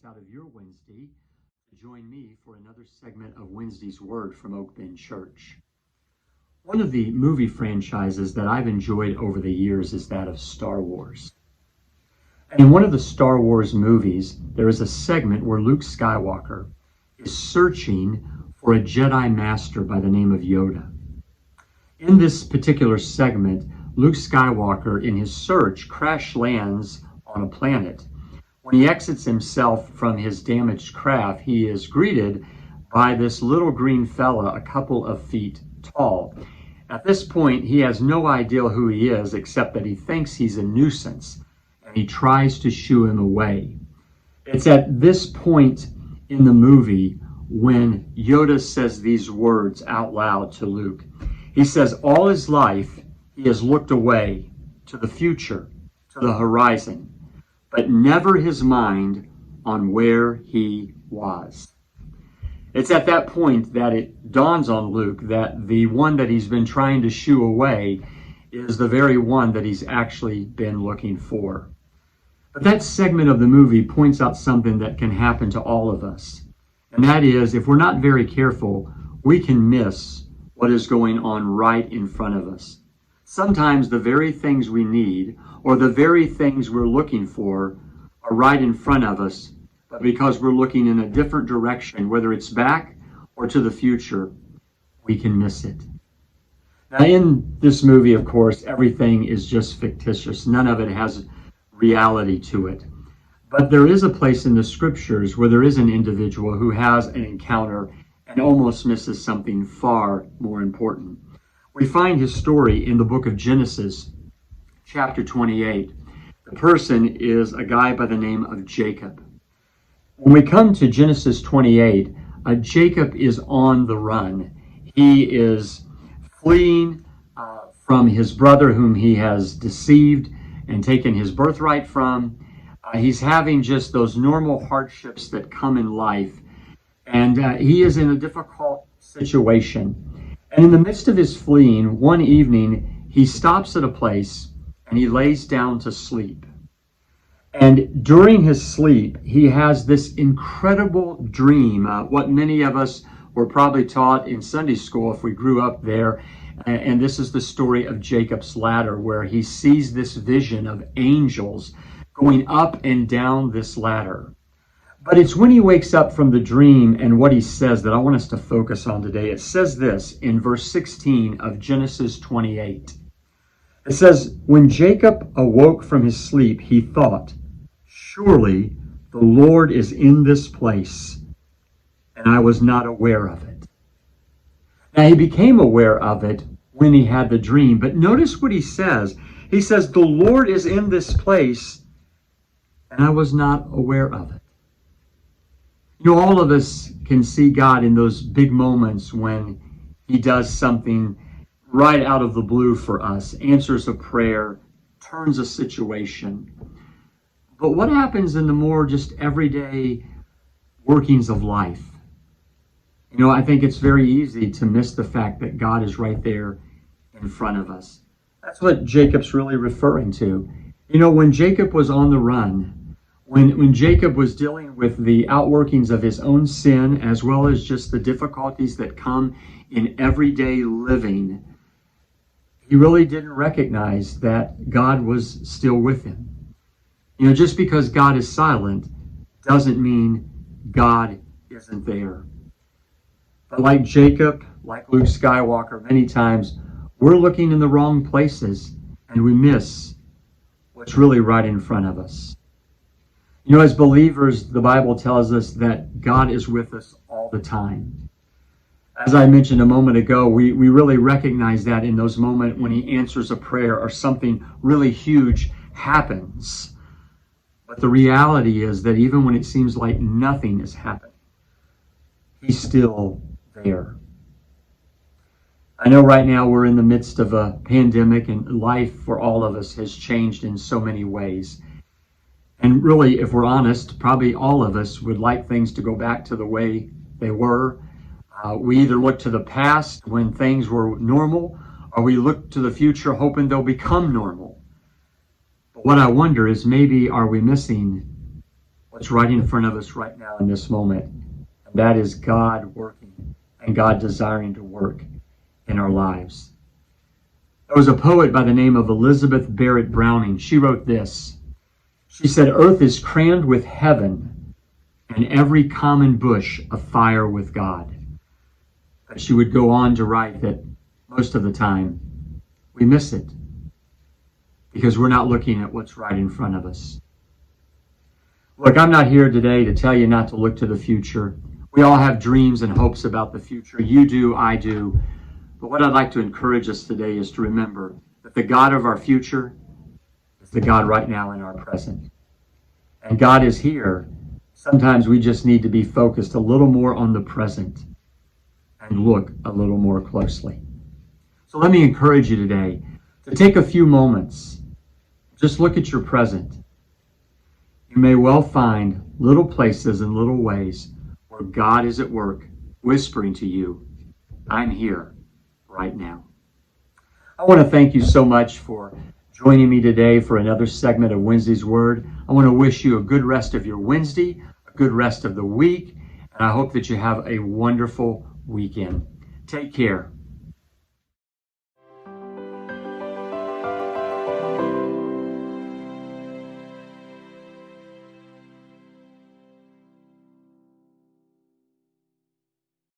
out of your Wednesday to join me for another segment of Wednesday's Word from Oak Bend Church. One of the movie franchises that I've enjoyed over the years is that of Star Wars. And in one of the Star Wars movies, there is a segment where Luke Skywalker is searching for a Jedi Master by the name of Yoda. In this particular segment, Luke Skywalker, in his search, crash lands on a planet. When he exits himself from his damaged craft, he is greeted by this little green fella a couple of feet tall. At this point, he has no idea who he is, except that he thinks he's a nuisance, and he tries to shoo him away. It's at this point in the movie when Yoda says these words out loud to Luke. He says, all his life, he has looked away to the future, to the horizon, but never his mind on where he was. It's at that point that it dawns on Luke that the one that he's been trying to shoo away is the very one that he's actually been looking for. But that segment of the movie points out something that can happen to all of us. And that is, if we're not very careful, we can miss what is going on right in front of us. Sometimes the very things we need or the very things we're looking for are right in front of us, but because we're looking in a different direction, whether it's back or to the future, we can miss it. Now, in this movie, of course, everything is just fictitious. None of it has reality to it. But there is a place in the scriptures where there is an individual who has an encounter and almost misses something far more important. We find his story in the book of Genesis, chapter 28. The person is a guy by the name of Jacob. When we come to Genesis 28, Jacob is on the run. He is fleeing from his brother whom he has deceived and taken his birthright from. He's having just those normal hardships that come in life. And he is in a difficult situation. And in the midst of his fleeing, one evening, he stops at a place and he lays down to sleep. And during his sleep, he has this incredible dream, what many of us were probably taught in Sunday school if we grew up there. And this is the story of Jacob's ladder, where he sees this vision of angels going up and down this ladder. But it's when he wakes up from the dream and what he says that I want us to focus on today. It says this in verse 16 of Genesis 28. It says, when Jacob awoke from his sleep, he thought, surely the Lord is in this place, and I was not aware of it. Now, he became aware of it when he had the dream. But notice what he says. He says, the Lord is in this place, and I was not aware of it. You know, all of us can see God in those big moments when he does something right out of the blue for us, answers a prayer, turns a situation. But what happens in the more just everyday workings of life? You know, I think it's very easy to miss the fact that God is right there in front of us. That's what Jacob's really referring to. You know, when Jacob was on the run, when Jacob was dealing with the outworkings of his own sin, as well as just the difficulties that come in everyday living, he really didn't recognize that God was still with him. You know, just because God is silent doesn't mean God isn't there. But like Jacob, like Luke Skywalker, many times we're looking in the wrong places and we miss what's really right in front of us. You know, as believers, the Bible tells us that God is with us all the time. As I mentioned a moment ago, we really recognize that in those moments when he answers a prayer or something really huge happens. But the reality is that even when it seems like nothing is happening, he's still there. I know right now we're in the midst of a pandemic and life for all of us has changed in so many ways. And really, if we're honest, probably all of us would like things to go back to the way they were. We either look to the past when things were normal, or we look to the future hoping they'll become normal. But what I wonder is maybe are we missing what's right in front of us right now in this moment. And that is God working and God desiring to work in our lives. There was a poet by the name of Elizabeth Barrett Browning. She wrote this. She said, "Earth is crammed with heaven, and every common bush afire with God." But she would go on to write that most of the time we miss it because we're not looking at what's right in front of us. Look, I'm not here today to tell you not to look to the future. We all have dreams and hopes about the future. You do, I do. But what I'd like to encourage us today is to remember that the God of our future is the God right now in our present. And God is here. Sometimes we just need to be focused a little more on the present and look a little more closely. So let me encourage you today to take a few moments. Just look at your present. You may well find little places and little ways where God is at work, whispering to you, "I'm here right now." I want to thank you so much for joining me today for another segment of Wednesday's Word. I want to wish you a good rest of your Wednesday, a good rest of the week, and I hope that you have a wonderful weekend. Take care.